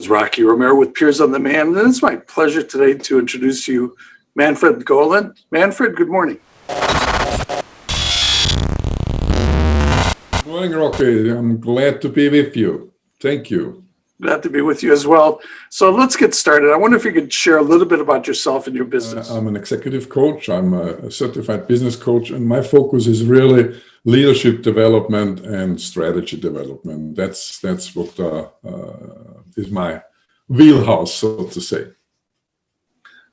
Rocky Romero with Peers on Demand, and it's my pleasure today to introduce you Manfred Gollent. Manfred, good morning. Good morning, Rocky. I'm glad to be with you. Thank you. Glad to be with you as well. So let's get started. I wonder if you could share a little bit about yourself and your business. I'm an executive coach. I'm a certified business coach, and my focus is really leadership development and strategy development. That's what is my wheelhouse, so to say.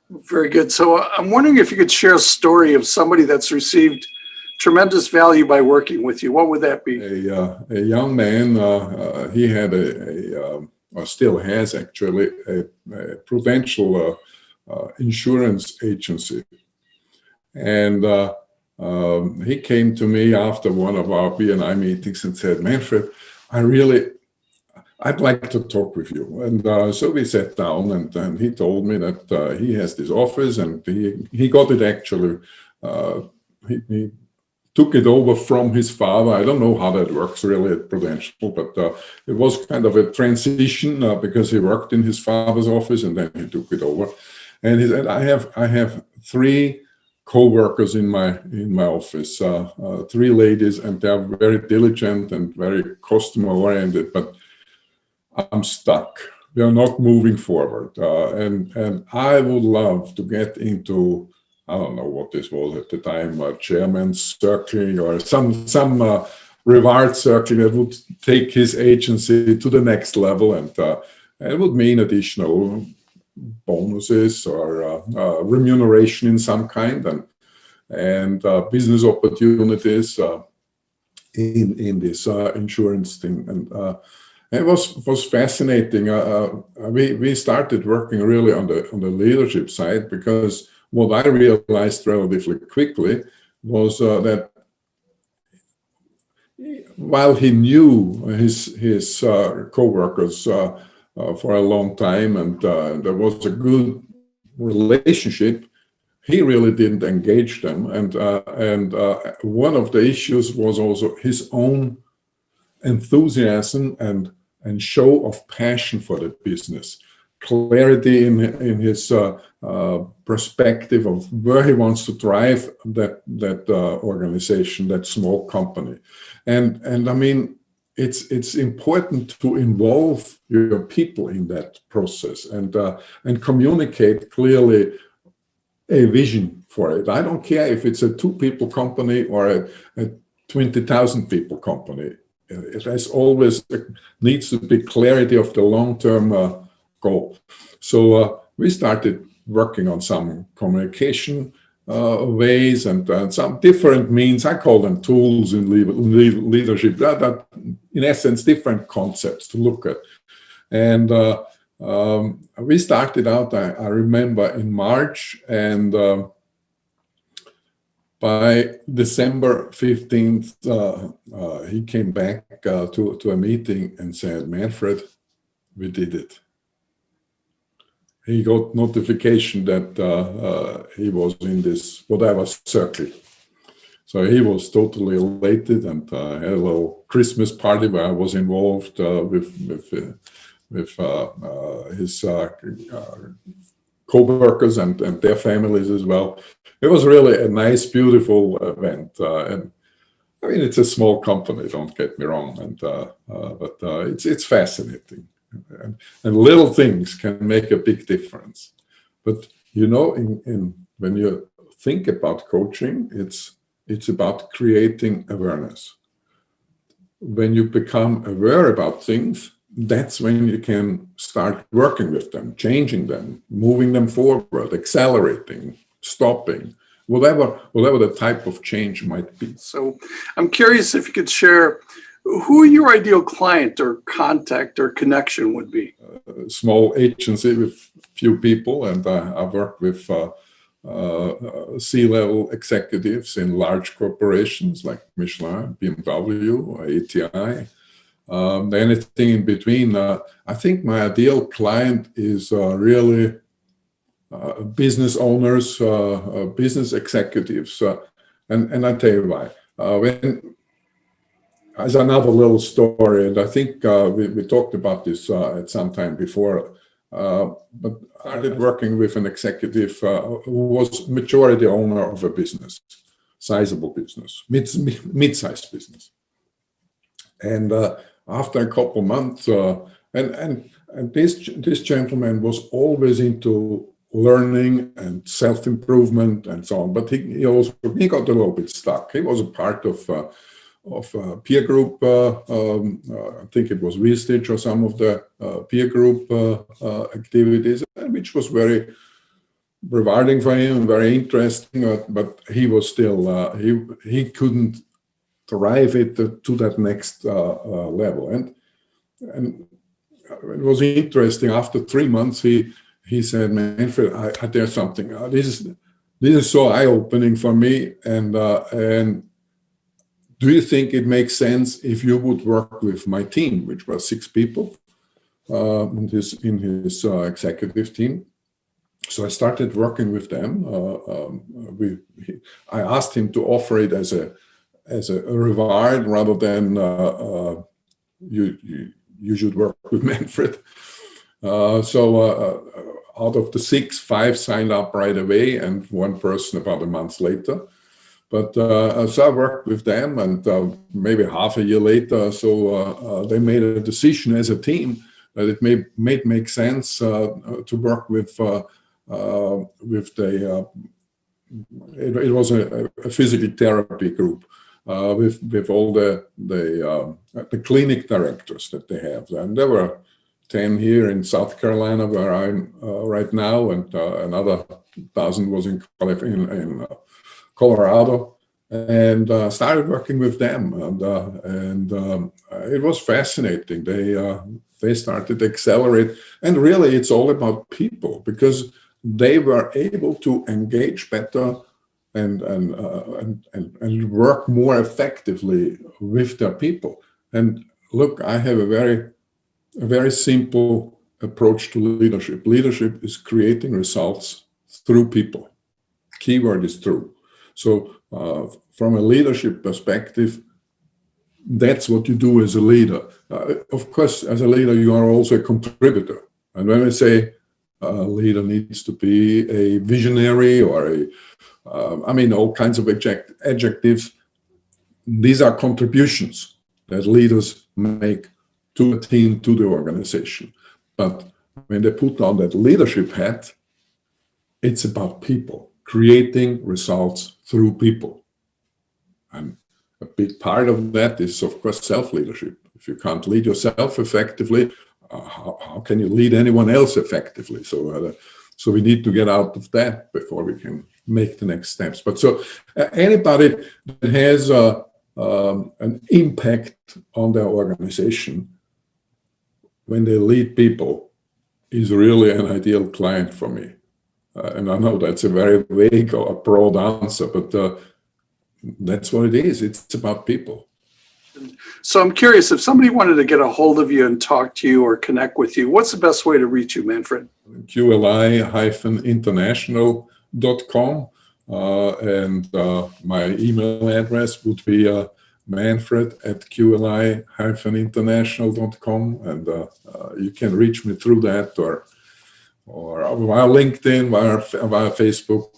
Very good. So I'm wondering if you could share a story of somebody that's received tremendous value by working with you. What would that be? A young man, he had or still has actually, a prudential insurance agency. And he came to me after one of our BNI meetings and said, Manfred, I'd like to talk with you. And so we sat down, and he told me that he has this office, and he got it actually, he took it over from his father. I don't know how that works really at Prudential, but it was kind of a transition because he worked in his father's office and then he took it over. And he said, I have three co-workers in my office, three ladies, and they're very diligent and very customer oriented, but I'm stuck. We are not moving forward. And I would love to get into, I don't know what this was at the time, chairman's circle or some reward circle that would take his agency to the next level, and it would mean additional bonuses or remuneration in some kind, and business opportunities in this insurance thing. And it was fascinating. We started working really on the leadership side, because what I realized relatively quickly was that while he knew his co-workers for a long time, and there was a good relationship, he really didn't engage them. And one of the issues was also his own enthusiasm and show of passion for the business, clarity in his perspective of where he wants to drive that organization, that small company. And I mean, it's important to involve your people in that process and communicate clearly a vision for it. I don't care if it's a 2-people company or a 20,000 people company. It has always needs to be clarity of the long-term goal. So we started working on some communication ways and some different means. I call them tools in leadership. That in essence, different concepts to look at. And we started out, I remember, in March, and by December 15th, he came back to a meeting and said, Manfred, we did it. He got notification that he was in this whatever circle. So he was totally elated, and had a little Christmas party where I was involved with his co-workers and their families as well. It was really a nice, beautiful event. And I mean, it's a small company, don't get me wrong, but it's fascinating. And little things can make a big difference. But you know, when you think about coaching, it's about creating awareness. When you become aware about things, that's when you can start working with them, changing them, moving them forward, accelerating, stopping, whatever the type of change might be. So I'm curious if you could share who your ideal client or contact or connection would be. A small agency with few people, and I've worked with C-level executives in large corporations like Michelin, BMW, ATI, anything in between. I think my ideal client is really business owners, business executives, and I tell you why. When as another little story, and I think we talked about this at some time before, but I started working with an executive who was majority owner of a business, sizable business, mid-sized business. And after a couple months, and this gentleman was always into learning and self-improvement and so on, but he got a little bit stuck. He was a part of a peer group. I think it was Wistage or some of the peer group activities, which was very rewarding for him, very interesting. But he was still he couldn't drive it to that next level. And it was interesting. After 3 months, he said, "Manfred, there's something. This is so eye-opening for me. And do you think it makes sense if you would work with my team," which was 6 people in his executive team? So I started working with them. I asked him to offer it as a reward rather than you should work with Manfred. So out of the 6, 5 signed up right away, and 1 person about a month later. But so I worked with them, and maybe half a year later, so they made a decision as a team that it may make sense to work with the. It was a physical therapy group with all the clinic directors that they have, and there were 10 here in South Carolina where I'm right now, and another 1,000 was in Colorado, and started working with them, and it was fascinating. They started to accelerate, and really it's all about people, because they were able to engage better and work more effectively with their people. And look, I have a very simple approach to leadership. Leadership is creating results through people. Keyword is through. So from a leadership perspective, that's what you do as a leader. Of course, as a leader, you are also a contributor. And when we say a leader needs to be a visionary or all kinds of adjectives, these are contributions that leaders make to a team, to the organization. But when they put on that leadership hat, it's about people, creating results through people. And a big part of that is, of course, self-leadership. If you can't lead yourself effectively, how can you lead anyone else effectively? So we need to get out of that before we can make the next steps. But so anybody that has an impact on their organization when they lead people is really an ideal client for me. And I know that's a very vague or broad answer, but that's what it is. It's about people. So I'm curious, if somebody wanted to get a hold of you and talk to you or connect with you, what's the best way to reach you, Manfred? QLI-international.com. And my email address would be manfred@qli-international.com. And you can reach me through that or via LinkedIn, via Facebook.